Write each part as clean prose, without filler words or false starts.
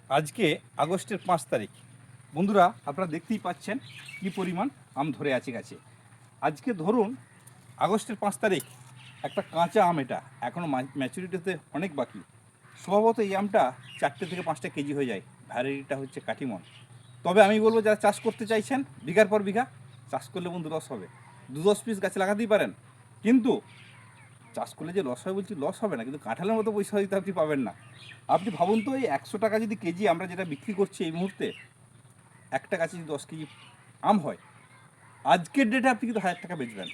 আজকে আগস্টের 5 তারিখ। বন্ধুরা, আপনারা দেখতেই পাচ্ছেন কি পরিমাণ আম ধরে আছে গাছে। আজকে ধরুন আগস্টের 5 তারিখ, একটা কাঁচা আম, এটা এখনও ম্যাচুরিটিতে অনেক বাকি। স্বভাবত এই আমটা 4 থেকে 5 কেজি হয়ে যায়। ভ্যারাইটিটা হচ্ছে কাটিমন। তবে আমি বলবো, যারা চাষ করতে চাইছেন বিঘার পর বিঘা, চাষ করলে বন্ধু লস হবে। 2-10 পিস গাছে লাগাতেই পারেন, কিন্তু চাষ করলে যে লস হয় বলছি, লস হবে না, কিন্তু কাঁঠালের মতো পয়সা দিতে আপনি পাবেন না। আপনি ভাবুন তো, এই 100 টাকা যদি কেজি আমরা যেটা বিক্রি করছি এই মুহূর্তে, একটা গাছে যদি 10 কেজি আম হয়, আজকের ডেটে আপনি কিন্তু 1000 টাকা বেচবেন।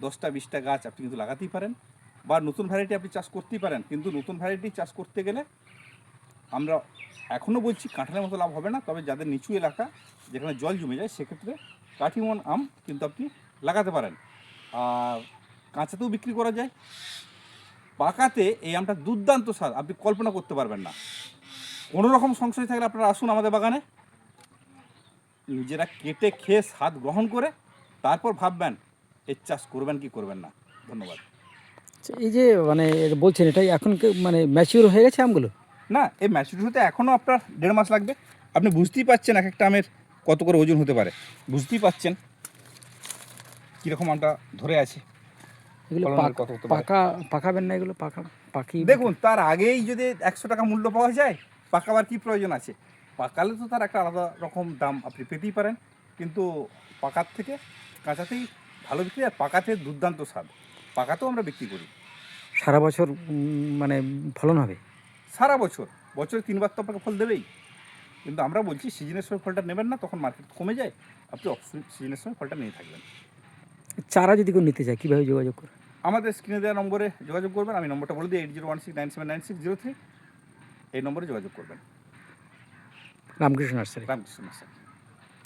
10টা 20টা গাছ আপনি কিন্তু লাগাতেই পারেন, বা নতুন ভ্যারাইটি আপনি চাষ করতেই পারেন। কিন্তু নতুন ভ্যারাইটি চাষ করতে গেলে আমরা এখনও বলছি কাঁঠালের মতো লাভ হবে না। তবে যাদের নিচু এলাকা, যেখানে জল জমে যায়, সেক্ষেত্রে কাঠিমন আম কিন্তু আপনি লাগাতে পারেন। আর কাঁচাতেও বিক্রি করা যায়। পাকাতে এই আমটা দুর্দান্ত স্বাদ, আপনি কল্পনা করতে পারবেন না। কোনো রকম সংশয় থাকলে আপনারা আসুন আমাদের বাগানে, নিজেরা কেটে খেয়ে স্বাদ গ্রহণ করে তারপর ভাববেন এর চাষ করবেন কি করবেন না। ধন্যবাদ। আচ্ছা, এই যে মানে বলছেন এটাই এখন মানে ম্যাচিওর হয়ে গেছে আমগুলো? না, এই ম্যাচুরিটি হতে এখনও আপনার 1.5 মাস লাগবে। আপনি বুঝতেই পাচ্ছেন এক একটা আমের কত করে ওজন হতে পারে, বুঝতেই পাচ্ছেন কীরকম আমটা ধরে আছে। এগুলো ফলনের কত হতে পারে পাকাবেন না, এগুলো পাকি? দেখুন, তার আগেই যদি 100 টাকা মূল্য পাওয়া যায়, পাকাবার কি প্রয়োজন আছে? পাকালে তো তার একটা আলাদা রকম দাম আপনি পেতেই পারেন, কিন্তু পাকার থেকে কাঁচাতেই ভালো বিক্রি। আর পাকাতে দুর্দান্ত স্বাদ, পাকাতেও আমরা বিক্রি করি। সারা বছর মানে ফলন হবে? সারা বছর, বছরে 3 বার তো আপনাকে ফল দেবেই। কিন্তু আমরা বলছি সিজনের সময় ফলটা নেবেন না, তখন মার্কেট কমে যায়। আপনি অফ সিজনের সময় ফলটা নিয়ে থাকবেন। চারা যদি কেউ নিতে চায় কীভাবে যোগাযোগ করে? আমাদের স্ক্রিনে দেওয়া নম্বরে যোগাযোগ করবেন। আমি নম্বরটা বলে দিই, 8016979603। এই নম্বরে যোগাযোগ করবেন। রামকৃষ্ণ নার্সারি। রামকৃষ্ণ স্যার।